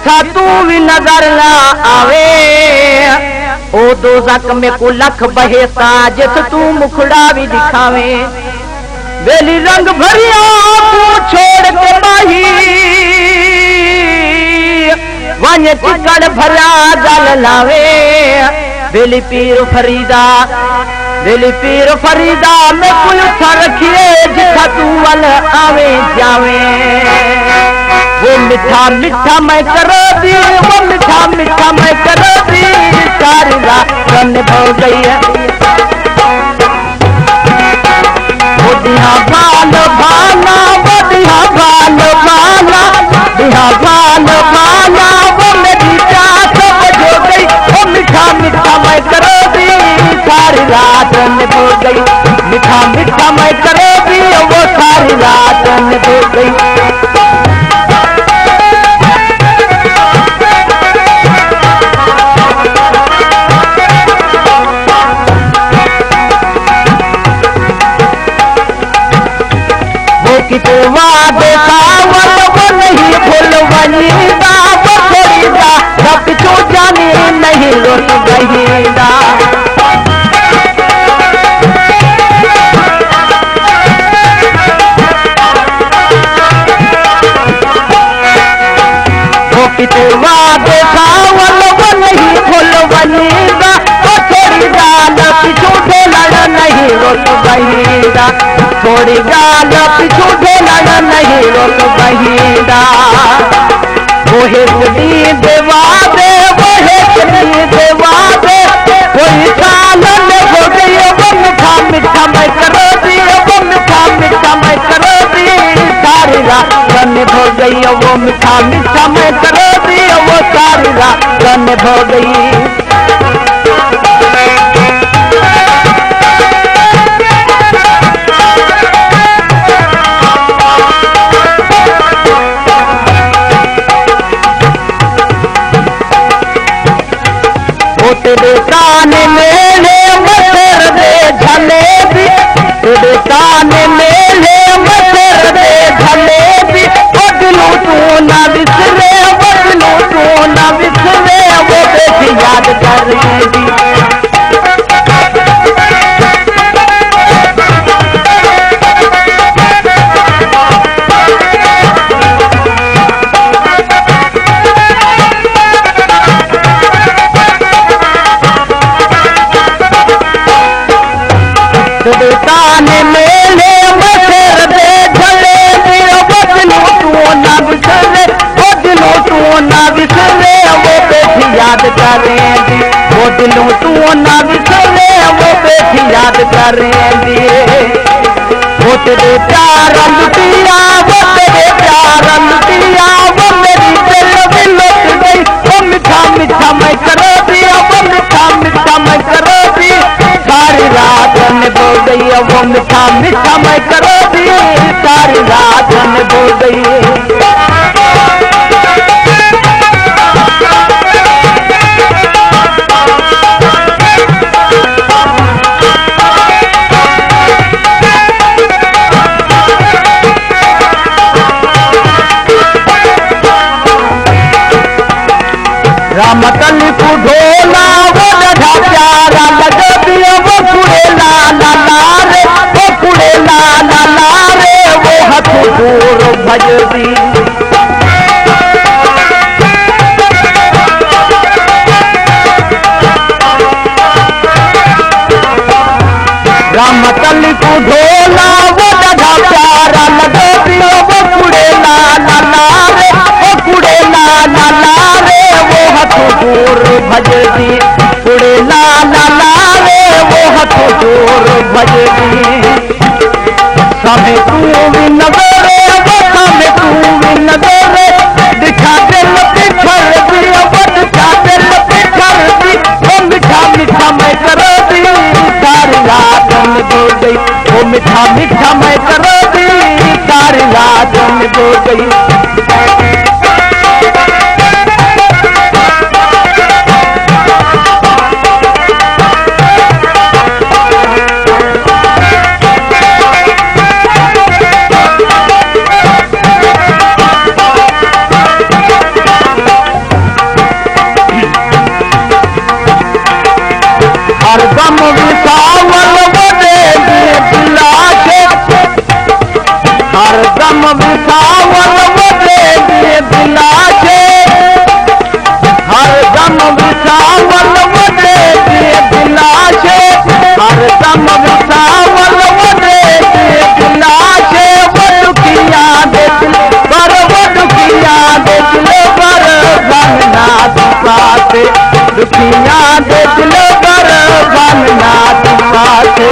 जिथा तू भी नजर ना आवे ओ दोज़ख में को लख बहेसा जिथ तू मुखड़ा भी दिखावे। बेली रंग भरिया तू छोड़ के बाही वन चिकड़ भरा जल लावे। बेली पीर फरीदा में कुल रखिए जिथा तू वल आवे जावे। वो मिठा मिठा मैं करो दी, वो मिठा मिठा मैं करो दी, सारी रात हो गई है। वो दिहा भाल भाला, वो दिहा भाल भाला, दिहा भाल भाला, वो मेरी चाहत हो गई। वो मिठा मिठा मैं करो दी, सारी रात हो गई। मिठा मिठा मैं करो दी, वो सारी रात हो गई। किते वादे सावन वो नहीं भूलवनीदा, वो छोड़ीदा रब तो जाने नहीं लौट गईदा। वो किते वादे सावन वो नहीं भूलवनीदा, वो छोड़ीदा रब तो लड़ नहीं लौट गईदा। थोड़ी गाल पिछू ढेला नहीं रोक बहीदा। वो हेचनी देवा दे, वो हेचनी देवा दे, कोई साल में हो गई। वो मिठा मिठा मैं करो दी, वो मिठा मिठा मैं करो दी, सारी रात हो गई। वो मिठा मिठा मैं करो दी, वो सारी रात हो गई। तेरे कान मेले मसर दे जलेबी, तेरे कान मेले मसर दे जलेबी। बदलू तू ना बिसरे, बदलू तू ना बिसरे, वो बेटी याद करेगी। कान मेले मसर दे जलेबी, बदलू तू ना बिसरे, बदलू तू ना बिसरे, वो बेटी याद करेंगी। बदलू तू ना बिसरे, वो बेटी याद करेंगी। वो तेरे प्यार लुटिया, वो तेरे प्यार लुटिया, वो मेरी दिल भी लुट गई। वो मिठा मिठा मैं करो दी, वो मिठा मिठा मैं करो दी, सारी रात हो गई। वो मिठा मिठा मैं करो दी, सारी रात हो गई। रामतल को ढोला वो रधा प्यारा लग दिया। वो कुड़े लाला रे, वो कुड़े लाला रे, वो हथ दूर भज दी। रामतल को ढोला वो रधा प्यारा लग दिया। वो कुड़े लाला रे, वो कुड़े लाला रे, वो हथ दूर भज दी। कुड़े लाला रे, वो हथ दूर भज दी। सामे तू भी नजरे, वो सामे तू भी नजरे, दिखा दिल पिछड़ दी, वो दिखा दिल पिछड़ दी। वो मिठा मिठा मैं करो दी, सारी रात हो गई। वो मिठा मिठा मैं करो दी, सारी रात हो गई। विसावल बदे दिए दिलाशे हर दम विसावल बदे दिए दिलाशे हर दम विसावल बदे दिए दिलाशे वो दुखिया दे दिल पर दुखिया दे दिल पर बनना पाते दुखिया दे दिल पर बनना पाते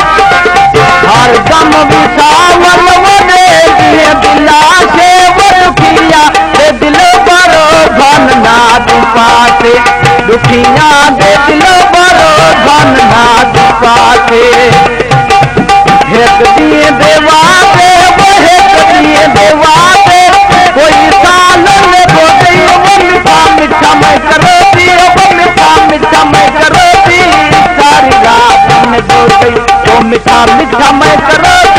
हर दम विसावल बदे दिए दिलाशे वो दुखिया दे दिल पर बनना पाते दुखिया दे दिल पर बनना पाते हेत दिए देवाते वो हेत दिए देवाते कोई साल में बोते वो मिठा मिठा मैं करो दी वो मिठा मैं करो दी सारी रात में बोते वो मिठा मैं करो